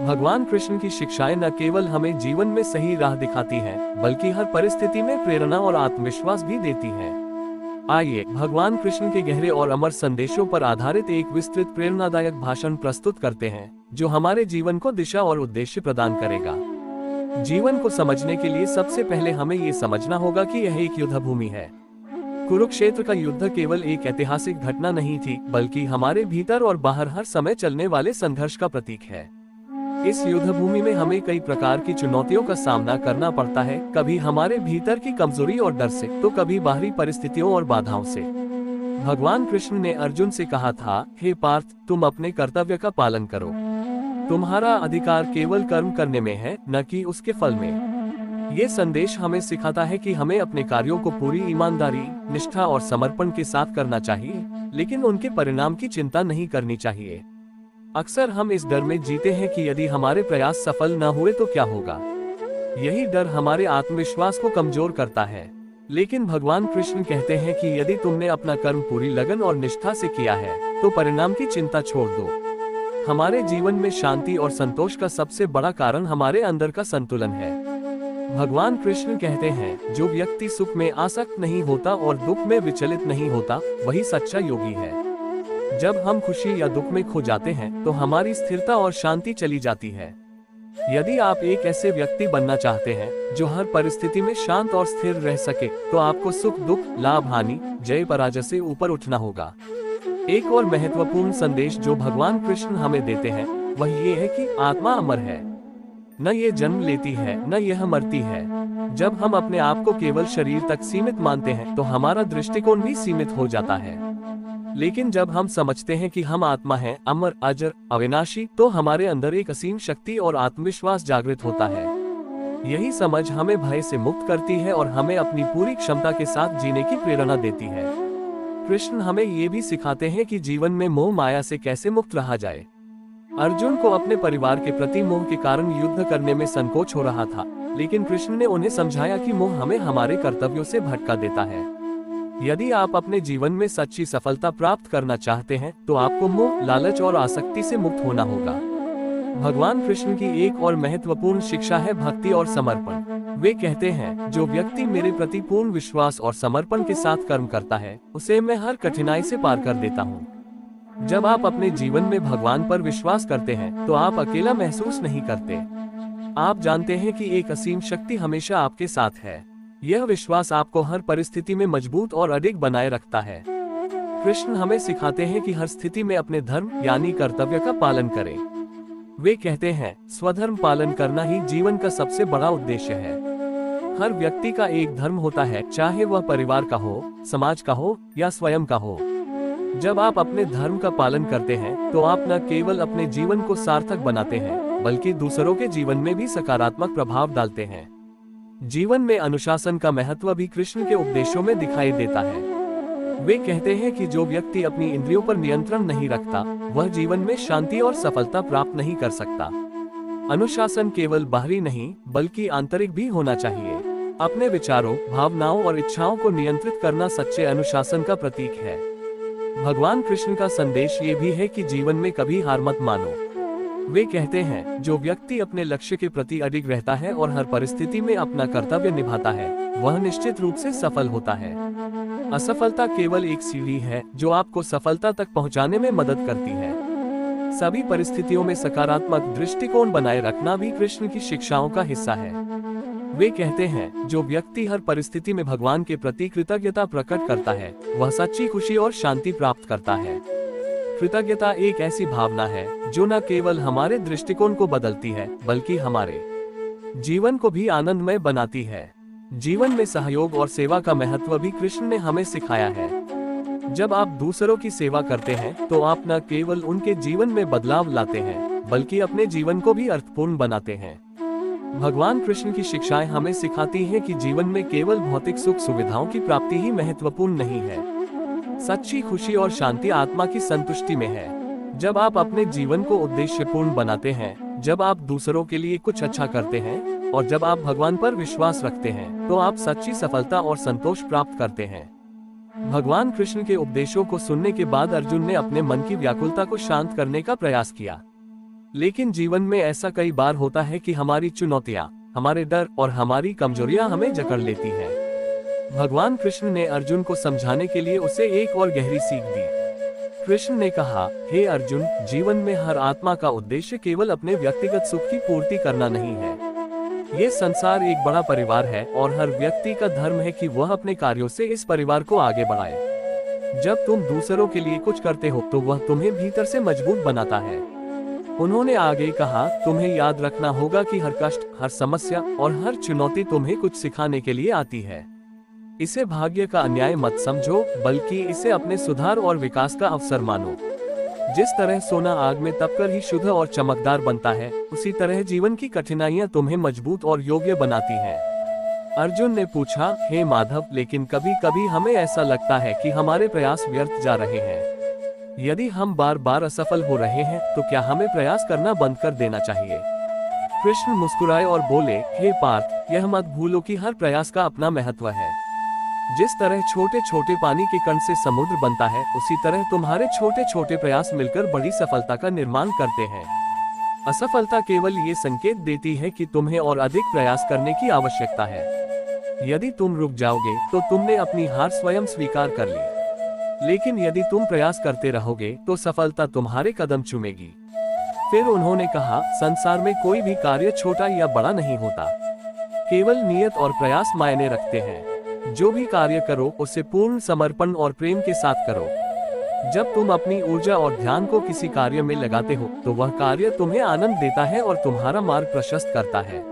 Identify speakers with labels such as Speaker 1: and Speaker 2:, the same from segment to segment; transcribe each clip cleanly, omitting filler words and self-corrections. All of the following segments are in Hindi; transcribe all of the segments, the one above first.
Speaker 1: भगवान कृष्ण की शिक्षाएं न केवल हमें जीवन में सही राह दिखाती हैं, बल्कि हर परिस्थिति में प्रेरणा और आत्मविश्वास भी देती हैं। आइए भगवान कृष्ण के गहरे और अमर संदेशों पर आधारित एक विस्तृत प्रेरणादायक भाषण प्रस्तुत करते हैं, जो हमारे जीवन को दिशा और उद्देश्य प्रदान करेगा। जीवन को समझने के लिए सबसे पहले हमें ये समझना होगा कि यह एक युद्ध भूमि है। कुरुक्षेत्र का युद्ध केवल एक ऐतिहासिक घटना नहीं थी, बल्कि हमारे भीतर और बाहर हर समय चलने वाले संघर्ष का प्रतीक है। इस युद्ध भूमि में हमें कई प्रकार की चुनौतियों का सामना करना पड़ता है, कभी हमारे भीतर की कमजोरी और डर से, तो कभी बाहरी परिस्थितियों और बाधाओं से। भगवान कृष्ण ने अर्जुन से कहा था, हे पार्थ, तुम अपने कर्तव्य का पालन करो। तुम्हारा अधिकार केवल कर्म करने में है, न कि उसके फल में। ये संदेश हमें सिखाता है कि हमें अपने कार्यों को पूरी ईमानदारी, निष्ठा और समर्पण के साथ करना चाहिए, लेकिन उनके परिणाम की चिंता नहीं करनी चाहिए। अक्सर हम इस डर में जीते हैं कि यदि हमारे प्रयास सफल न हुए तो क्या होगा। यही डर हमारे आत्मविश्वास को कमजोर करता है। लेकिन भगवान कृष्ण कहते हैं कि यदि तुमने अपना कर्म पूरी लगन और निष्ठा से किया है, तो परिणाम की चिंता छोड़ दो। हमारे जीवन में शांति और संतोष का सबसे बड़ा कारण हमारे अंदर का संतुलन है। भगवान कृष्ण कहते हैं, जो व्यक्ति सुख में आसक्त नहीं होता और दुख में विचलित नहीं होता, वही सच्चा योगी है। जब हम खुशी या दुख में खो जाते हैं, तो हमारी स्थिरता और शांति चली जाती है। यदि आप एक ऐसे व्यक्ति बनना चाहते हैं जो हर परिस्थिति में शांत और स्थिर रह सके, तो आपको सुख दुख, लाभ हानि, जय पराजय से ऊपर उठना होगा। एक और महत्वपूर्ण संदेश जो भगवान कृष्ण हमें देते हैं, वह ये है कि आत्मा अमर है। न ये जन्म लेती है, न यह मरती है। जब हम अपने आप को केवल शरीर तक सीमित मानते हैं, तो हमारा दृष्टिकोण भी सीमित हो जाता है। लेकिन जब हम समझते हैं कि हम आत्मा हैं, अमर, अजर, अविनाशी, तो हमारे अंदर एक असीम शक्ति और आत्मविश्वास जागृत होता है। यही समझ हमें भय से मुक्त करती है और हमें अपनी पूरी क्षमता के साथ जीने की प्रेरणा देती है। कृष्ण हमें ये भी सिखाते हैं कि जीवन में मोह माया से कैसे मुक्त रहा जाए। अर्जुन को अपने परिवार के प्रति मोह के कारण युद्ध करने में संकोच हो रहा था, लेकिन कृष्ण ने उन्हें समझाया कि मोह हमें हमारे कर्तव्यों से भटका देता है। यदि आप अपने जीवन में सच्ची सफलता प्राप्त करना चाहते हैं, तो आपको मोह, लालच और आसक्ति से मुक्त होना होगा। भगवान कृष्ण की एक और महत्वपूर्ण शिक्षा है भक्ति और समर्पण। वे कहते हैं, जो व्यक्ति मेरे प्रति पूर्ण विश्वास और समर्पण के साथ कर्म करता है, उसे मैं हर कठिनाई से पार कर देता हूँ। जब आप अपने जीवन में भगवान पर विश्वास करते हैं, तो आप अकेला महसूस नहीं करते। आप जानते हैं कि एक असीम शक्ति हमेशा आपके साथ है। यह विश्वास आपको हर परिस्थिति में मजबूत और अडिग बनाए रखता है। कृष्ण हमें सिखाते हैं कि हर स्थिति में अपने धर्म यानी कर्तव्य का पालन करें। वे कहते हैं, स्वधर्म पालन करना ही जीवन का सबसे बड़ा उद्देश्य है। हर व्यक्ति का एक धर्म होता है, चाहे वह परिवार का हो, समाज का हो या स्वयं का हो। जब आप अपने धर्म का पालन करते हैं, तो आप न केवल अपने जीवन को सार्थक बनाते हैं, बल्कि दूसरों के जीवन में भी सकारात्मक प्रभाव डालते हैं। जीवन में अनुशासन का महत्व भी कृष्ण के उपदेशों में दिखाई देता है। वे कहते हैं कि जो व्यक्ति अपनी इंद्रियों पर नियंत्रण नहीं रखता, वह जीवन में शांति और सफलता प्राप्त नहीं कर सकता। अनुशासन केवल बाहरी नहीं, बल्कि आंतरिक भी होना चाहिए। अपने विचारों, भावनाओं और इच्छाओं को नियंत्रित करना सच्चे अनुशासन का प्रतीक है। भगवान कृष्ण का संदेश ये भी है कि जीवन में कभी हार मत मानो। वे कहते हैं, जो व्यक्ति अपने लक्ष्य के प्रति अडिग रहता है और हर परिस्थिति में अपना कर्तव्य निभाता है, वह निश्चित रूप से सफल होता है। असफलता केवल एक सीढ़ी है जो आपको सफलता तक पहुंचाने में मदद करती है। सभी परिस्थितियों में सकारात्मक दृष्टिकोण बनाए रखना भी कृष्ण की शिक्षाओं का हिस्सा है। वे कहते हैं, जो व्यक्ति हर परिस्थिति में भगवान के प्रति कृतज्ञता प्रकट करता है, वह सच्ची खुशी और शांति प्राप्त करता है। कृतज्ञता एक ऐसी भावना है जो न केवल हमारे दृष्टिकोण को बदलती है, बल्कि हमारे जीवन को भी आनंदमय बनाती है। जीवन में सहयोग और सेवा का महत्व भी कृष्ण ने हमें सिखाया है। जब आप दूसरों की सेवा करते हैं, तो आप न केवल उनके जीवन में बदलाव लाते हैं, बल्कि अपने जीवन को भी अर्थपूर्ण बनाते हैं। भगवान कृष्ण की शिक्षाएं हमें सिखाती हैं कि जीवन में केवल भौतिक सुख सुविधाओं की प्राप्ति ही महत्वपूर्ण नहीं है। सच्ची खुशी और शांति आत्मा की संतुष्टि में है। जब आप अपने जीवन को उद्देश्यपूर्ण बनाते हैं, जब आप दूसरों के लिए कुछ अच्छा करते हैं और जब आप भगवान पर विश्वास रखते हैं, तो आप सच्ची सफलता और संतोष प्राप्त करते हैं। भगवान कृष्ण के उपदेशों को सुनने के बाद अर्जुन ने अपने मन की व्याकुलता को शांत करने का प्रयास किया। लेकिन जीवन में ऐसा कई बार होता है कि हमारी चुनौतियां, हमारे डर और हमारी कमजोरियां हमें जकड़ लेती हैं। भगवान कृष्ण ने अर्जुन को समझाने के लिए उसे एक और गहरी सीख दी। कृष्ण ने कहा, हे अर्जुन, जीवन में हर आत्मा का उद्देश्य केवल अपने व्यक्तिगत सुख की पूर्ति करना नहीं है। ये संसार एक बड़ा परिवार है और हर व्यक्ति का धर्म है कि वह अपने कार्यों से इस परिवार को आगे बढ़ाए। जब तुम दूसरों के लिए कुछ करते हो तो वह तुम्हें भीतर से मजबूत बनाता है। उन्होंने आगे कहा, तुम्हें याद रखना होगा कि हर कष्ट, हर समस्या और हर चुनौती तुम्हें कुछ सिखाने के लिए आती है। इसे भाग्य का अन्याय मत समझो, बल्कि इसे अपने सुधार और विकास का अवसर मानो। जिस तरह सोना आग में तपकर ही शुद्ध और चमकदार बनता है, उसी तरह जीवन की कठिनाइयां तुम्हें मजबूत और योग्य बनाती हैं। अर्जुन ने पूछा, हे माधव, लेकिन कभी कभी हमें ऐसा लगता है कि हमारे प्रयास व्यर्थ जा रहे हैं। यदि हम बार बार असफल हो रहे हैं तो क्या हमें प्रयास करना बंद कर देना चाहिए? कृष्ण मुस्कुराए और बोले, हे पार्थ, यह मत भूलो कि हर प्रयास का अपना महत्व है। जिस तरह छोटे छोटे पानी के कण से समुद्र बनता है, उसी तरह तुम्हारे छोटे छोटे प्रयास मिलकर बड़ी सफलता का निर्माण करते हैं। असफलता केवल ये संकेत देती है कि तुम्हें और अधिक प्रयास करने की आवश्यकता है। यदि तुम रुक जाओगे तो तुमने अपनी हार स्वयं स्वीकार कर ली। लेकिन यदि तुम प्रयास करते रहोगे तो सफलता तुम्हारे कदम चूमेगी। फिर उन्होंने कहा, संसार में कोई भी कार्य छोटा या बड़ा नहीं होता, केवल नियत और प्रयास मायने रखते हैं। जो भी कार्य करो उसे पूर्ण समर्पण और प्रेम के साथ करो। जब तुम अपनी ऊर्जा और ध्यान को किसी कार्य में लगाते हो तो वह कार्य तुम्हें आनंद देता है और तुम्हारा मार्ग प्रशस्त करता है।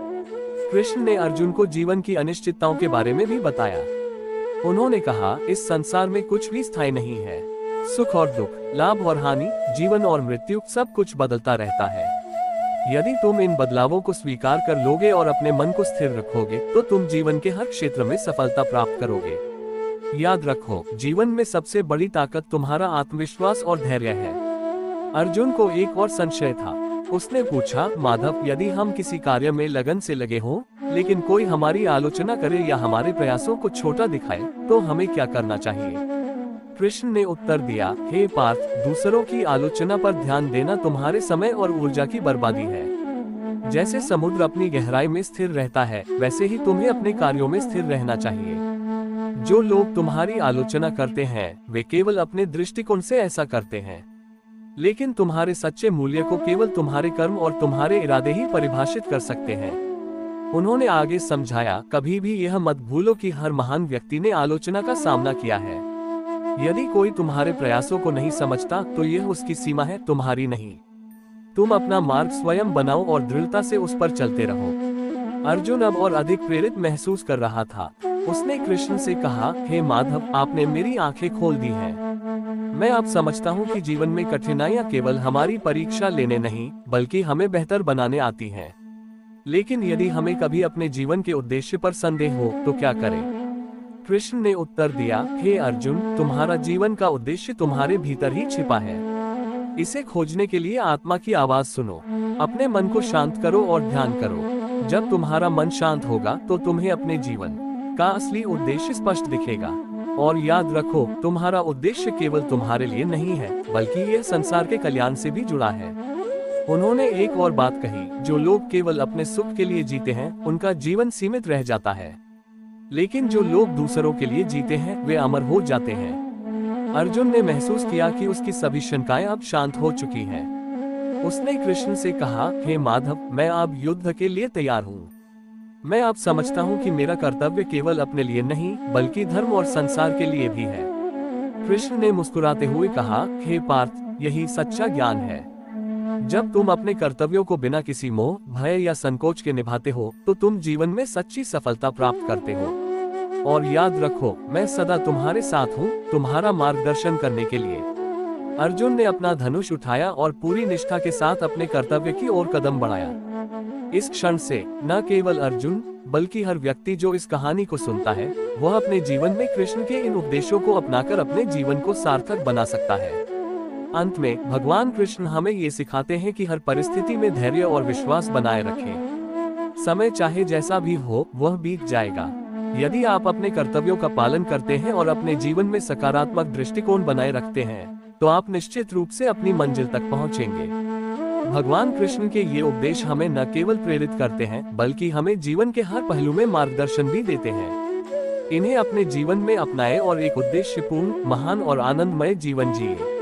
Speaker 1: कृष्ण ने अर्जुन को जीवन की अनिश्चितताओं के बारे में भी बताया। उन्होंने कहा, इस संसार में कुछ भी स्थायी नहीं है। सुख और दुख, लाभ और हानि, जीवन और मृत्यु, सब कुछ बदलता रहता है। यदि तुम इन बदलावों को स्वीकार कर लोगे और अपने मन को स्थिर रखोगे तो तुम जीवन के हर क्षेत्र में सफलता प्राप्त करोगे। याद रखो, जीवन में सबसे बड़ी ताकत तुम्हारा आत्मविश्वास और धैर्य है। अर्जुन को एक और संशय था। उसने पूछा, माधव, यदि हम किसी कार्य में लगन से लगे हों, लेकिन कोई हमारी आलोचना करे या हमारे प्रयासों को छोटा दिखाए, तो हमें क्या करना चाहिए? कृष्ण ने उत्तर दिया, हे पार्थ, दूसरों की आलोचना पर ध्यान देना तुम्हारे समय और ऊर्जा की बर्बादी है। जैसे समुद्र अपनी गहराई में स्थिर रहता है, वैसे ही तुम्हें अपने कार्यों में स्थिर रहना चाहिए। जो लोग तुम्हारी आलोचना करते हैं वे केवल अपने दृष्टिकोण से ऐसा करते हैं, लेकिन तुम्हारे सच्चे मूल्य को केवल तुम्हारे कर्म और तुम्हारे इरादे ही परिभाषित कर सकते हैं। उन्होंने आगे समझाया, कभी भी यह मत भूलो कि हर महान व्यक्ति ने आलोचना का सामना किया है। यदि कोई तुम्हारे प्रयासों को नहीं समझता तो यह उसकी सीमा है, तुम्हारी नहीं। तुम अपना मार्ग स्वयं बनाओ और दृढ़ता से उस पर चलते रहो। अर्जुन अब और अधिक प्रेरित महसूस कर रहा था। उसने कृष्ण से कहा, हे माधव, आपने मेरी आंखें खोल दी हैं। मैं अब समझता हूँ कि जीवन में कठिनाइयाँ केवल हमारी परीक्षा लेने नहीं, बल्कि हमें बेहतर बनाने आती हैं। लेकिन यदि हमें कभी अपने जीवन के उद्देश्य पर संदेह हो तो क्या करें? कृष्ण ने उत्तर दिया, हे अर्जुन, तुम्हारा जीवन का उद्देश्य तुम्हारे भीतर ही छिपा है। इसे खोजने के लिए आत्मा की आवाज सुनो। अपने मन को शांत करो और ध्यान करो। जब तुम्हारा मन शांत होगा तो तुम्हें अपने जीवन का असली उद्देश्य स्पष्ट दिखेगा। और याद रखो, तुम्हारा उद्देश्य केवल तुम्हारे लिए नहीं है, बल्कि यह संसार के कल्याण से भी जुड़ा है। उन्होंने एक और बात कही, जो लोग केवल अपने सुख के लिए जीते हैं उनका जीवन सीमित रह जाता है, लेकिन जो लोग दूसरों के लिए जीते हैं वे अमर हो जाते हैं। अर्जुन ने महसूस किया कि उसकी सभी शंकाएं अब शांत हो चुकी हैं। उसने कृष्ण से कहा, हे माधव, मैं अब युद्ध के लिए तैयार हूँ। मैं अब समझता हूँ कि मेरा कर्तव्य केवल अपने लिए नहीं, बल्कि धर्म और संसार के लिए भी है। कृष्ण ने मुस्कुराते हुए कहा, हे पार्थ, यही सच्चा ज्ञान है। जब तुम अपने कर्तव्यों को बिना किसी मोह, भय या संकोच के निभाते हो तो तुम जीवन में सच्ची सफलता प्राप्त करते हो। और याद रखो, मैं सदा तुम्हारे साथ हूँ, तुम्हारा मार्गदर्शन करने के लिए। अर्जुन ने अपना धनुष उठाया और पूरी निष्ठा के साथ अपने कर्तव्य की ओर कदम बढ़ाया। इस क्षण से न केवल अर्जुन बल्कि हर व्यक्ति जो इस कहानी को सुनता है, वह अपने जीवन में कृष्ण के इन उपदेशों को अपनाकर अपने जीवन को सार्थक बना सकता है। अंत में भगवान कृष्ण हमें ये सिखाते हैं कि हर परिस्थिति में धैर्य और विश्वास बनाए रखें। समय चाहे जैसा भी हो, वह बीत जाएगा। यदि आप अपने कर्तव्यों का पालन करते हैं और अपने जीवन में सकारात्मक दृष्टिकोण बनाए रखते हैं, तो आप निश्चित रूप से अपनी मंजिल तक पहुंचेंगे। भगवान कृष्ण के ये उपदेश हमें न केवल प्रेरित करते हैं बल्कि हमें जीवन के हर पहलू में मार्गदर्शन भी देते हैं। इन्हें अपने जीवन में अपनाएं और एक उद्देश्यपूर्ण, महान और आनंदमय जीवन जिए।